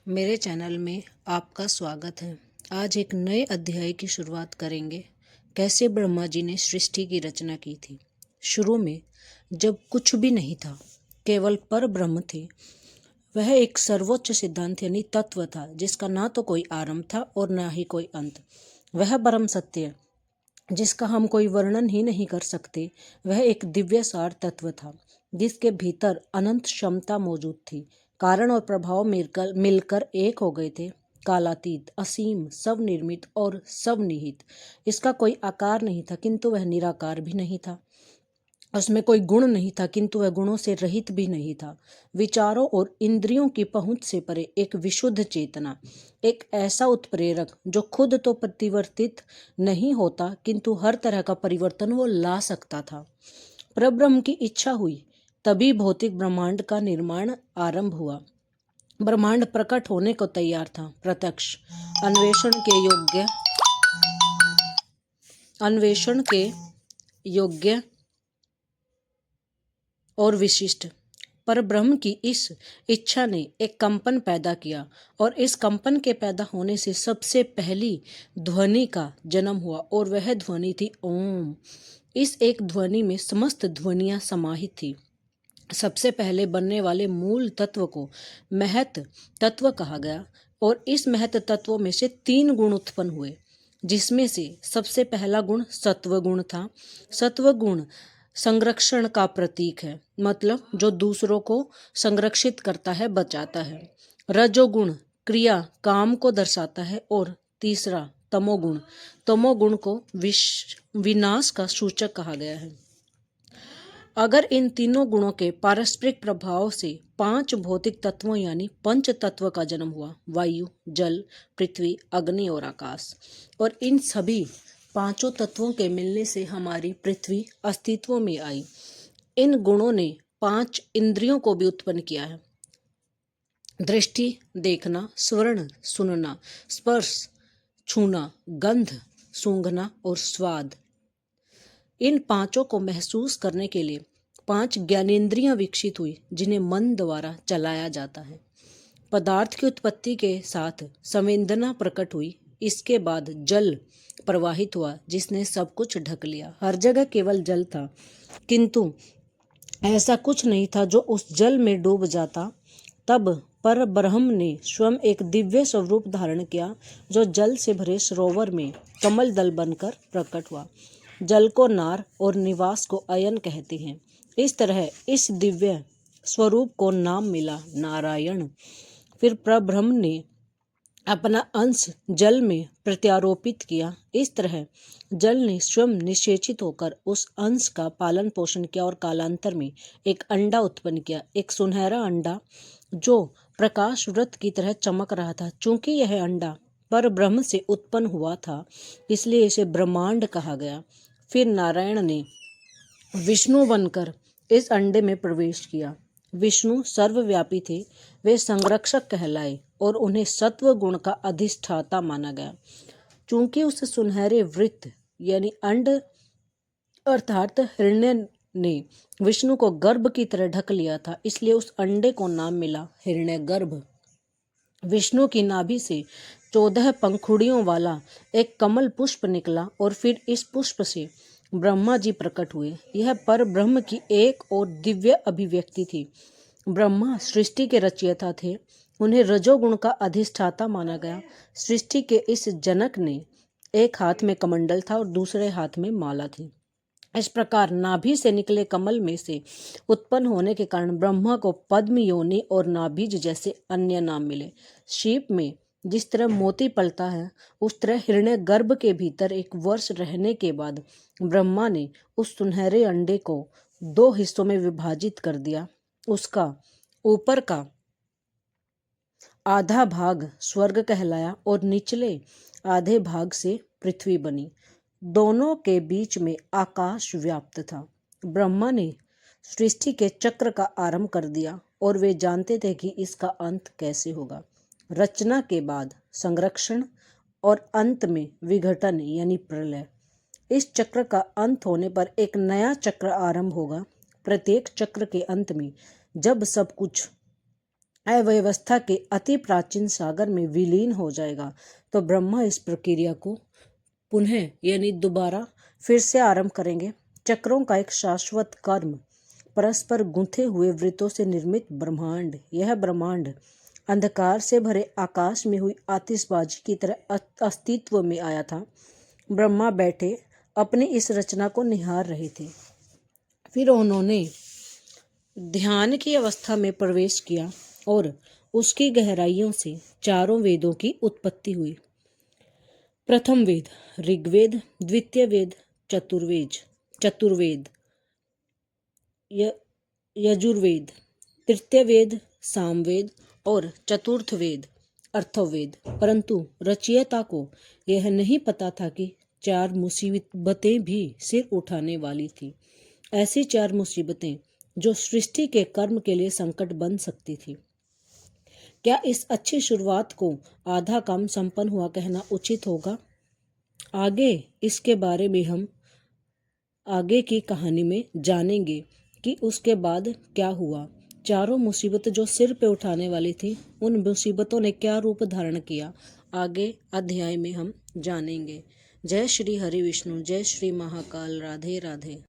मेरे चैनल में आपका स्वागत है। आज एक नए अध्याय की शुरुआत करेंगे। कैसे ब्रह्मा जी ने सृष्टि की रचना की थी। शुरू में जब कुछ भी नहीं था, केवल पर ब्रह्म थे। वह एक सर्वोच्च सिद्धांत यानी तत्व था, जिसका ना तो कोई आरंभ था और ना ही कोई अंत। वह परम सत्य, जिसका हम कोई वर्णन ही नहीं कर सकते, वह एक दिव्य सार तत्व था, जिसके भीतर अनंत क्षमता मौजूद थी। कारण और प्रभाव मिलकर मिलकर एक हो गए थे। कालातीत, असीम, स्वनिर्मित और स्वनिहित। इसका कोई आकार नहीं था, किंतु वह निराकार भी नहीं था। उसमें कोई गुण नहीं था, किंतु वह गुणों से रहित भी नहीं था। विचारों और इंद्रियों की पहुंच से परे एक विशुद्ध चेतना, एक ऐसा उत्प्रेरक जो खुद तो परिवर्तित नहीं होता, किंतु हर तरह का परिवर्तन वो ला सकता था। परब्रह्म की इच्छा हुई, तभी भौतिक ब्रह्मांड का निर्माण आरंभ हुआ। ब्रह्मांड प्रकट होने को तैयार था। प्रत्यक्ष, अन्वेषण के योग्य और विशिष्ट। पर ब्रह्म की इस इच्छा ने एक कंपन पैदा किया, और इस कंपन के पैदा होने से सबसे पहली ध्वनि का जन्म हुआ, और वह ध्वनि थी ओम। इस एक ध्वनि में समस्त ध्वनियां समाहित थी। सबसे पहले बनने वाले मूल तत्व को महत तत्व कहा गया, और इस महत तत्वों में से 3 गुण उत्पन्न हुए, जिसमें से सबसे पहला गुण सत्व गुण था। सत्व गुण संरक्षण का प्रतीक है, मतलब जो दूसरों को संरक्षित करता है, बचाता है। रजोगुण क्रिया, काम को दर्शाता है। और तीसरा तमोगुण, तमोगुण को विनाश का सूचक कहा गया है। अगर इन तीनों गुणों के पारस्परिक प्रभाव से 5 भौतिक तत्वों यानी पंच तत्व का जन्म हुआ, वायु, जल, पृथ्वी, अग्नि और आकाश, और इन सभी 5 तत्वों के मिलने से हमारी पृथ्वी अस्तित्व में आई। इन गुणों ने 5 इंद्रियों को भी उत्पन्न किया है। दृष्टि देखना, स्वर्ण सुनना, स्पर्श छूना, गंध सूंघना और स्वाद। इन 5 को महसूस करने के लिए 5 ज्ञानेंद्रियां विकसित हुई, जिन्हें मन द्वारा चलाया जाता है। पदार्थ की उत्पत्ति के साथ संवेदना प्रकट हुई। इसके बाद जल प्रवाहित हुआ, जिसने सब कुछ ढक लिया। हर जगह केवल जल था, किंतु ऐसा कुछ नहीं था जो उस जल में डूब जाता। तब पर ब्रह्म ने स्वयं एक दिव्य स्वरूप धारण किया, जो जल से भरे सरोवर में कमल दल बनकर प्रकट हुआ। जल को नार और निवास को अयन कहते हैं। इस तरह इस दिव्य स्वरूप को नाम मिला नारायण। फिर परब्रह्म ने अपना अंश जल में प्रत्यारोपित किया। इस तरह जल ने स्वयं निषेचित होकर उस अंश का पालन पोषण किया, और कालांतर में एक अंडा उत्पन्न किया, एक सुनहरा अंडा जो प्रकाश वृत्त की तरह चमक रहा था। चूंकि यह अंडा पर ब्रह्म से उत्पन्न हुआ था, इसलिए इसे ब्रह्मांड कहा गया। फिर नारायण ने विष्णु बनकर इस अंडे में प्रवेश किया। विष्णु सर्वव्यापी थे, वे संरक्षक कहलाए, और उन्हें सत्व गुण का अधिष्ठाता माना गया। चूंकि उस सुनहरे वृत्त यानी अंड अर्थात हिरण्य ने विष्णु को गर्भ की तरह ढक लिया था, इसलिए उस अंडे को नाम मिला हिरण्यगर्भ। विष्णु की नाभि से 14 पंखुड़ियों वाला एक कमल पुष्प निकला, और फिर इस पुष्प से ब्रह्मा जी प्रकट हुए। यह पर ब्रह्म की एक और दिव्य अभिव्यक्ति थी। ब्रह्मा सृष्टि के रचयिता थे, उन्हें रजोगुण का अधिष्ठाता माना गया। सृष्टि के इस जनक ने एक हाथ में कमंडल था और दूसरे हाथ में माला थी। इस प्रकार नाभि से निकले कमल में से उत्पन्न होने के कारण ब्रह्मा को पद्म योनि और नाभिज जैसे अन्य नाम मिले। शीप में जिस तरह मोती पलता है, उस तरह हिरण्य गर्भ के भीतर एक वर्ष रहने के बाद ब्रह्मा ने उस सुनहरे अंडे को 2 हिस्सों में विभाजित कर दिया। उसका ऊपर का आधा भाग स्वर्ग कहलाया, और निचले आधे भाग से पृथ्वी बनी। दोनों के बीच में आकाश व्याप्त था। ब्रह्मा ने सृष्टि के चक्र का आरंभ कर दिया, और वे जानते थे कि इसका अंत कैसे होगा। रचना के बाद संरक्षण, और अंत में विघटन यानी प्रलय। इस चक्र का अंत होने पर एक नया चक्र आरंभ होगा। प्रत्येक चक्र के अंत में जब सब कुछ अव्यवस्था के अति प्राचीन सागर में विलीन हो जाएगा, तो ब्रह्मा इस प्रक्रिया को पुनः यानी दोबारा फिर से आरंभ करेंगे। चक्रों का एक शाश्वत कर्म, परस्पर गुंथे हुए वृत्तों से निर्मित ब्रह्मांड, यह ब्रह्मांड अंधकार से भरे आकाश में हुई आतिशबाजी की तरह अस्तित्व में आया था। ब्रह्मा बैठे अपनी इस रचना को निहार रहे थे। फिर उन्होंने ध्यान की अवस्था में प्रवेश किया और उसकी गहराइयों से चारों वेदों की उत्पत्ति हुई। प्रथम वेद ऋग्वेद, द्वितीय वेद चतुर्वेद यजुर्वेद, तृतीय वेद सामवेद और चतुर्थ वेद अथर्ववेद। परंतु रचयिता को यह नहीं पता था कि 4 मुसीबतें भी सिर उठाने वाली थी। ऐसी 4 मुसीबतें जो सृष्टि के कर्म के लिए संकट बन सकती थी। क्या इस अच्छी शुरुआत को आधा काम संपन्न हुआ कहना उचित होगा? आगे इसके बारे में हम आगे की कहानी में जानेंगे कि उसके बाद क्या हुआ। चारों मुसीबत जो सिर पे उठाने वाली थी, उन मुसीबतों ने क्या रूप धारण किया, आगे अध्याय में हम जानेंगे। जय श्री हरि विष्णु, जय श्री महाकाल, राधे राधे।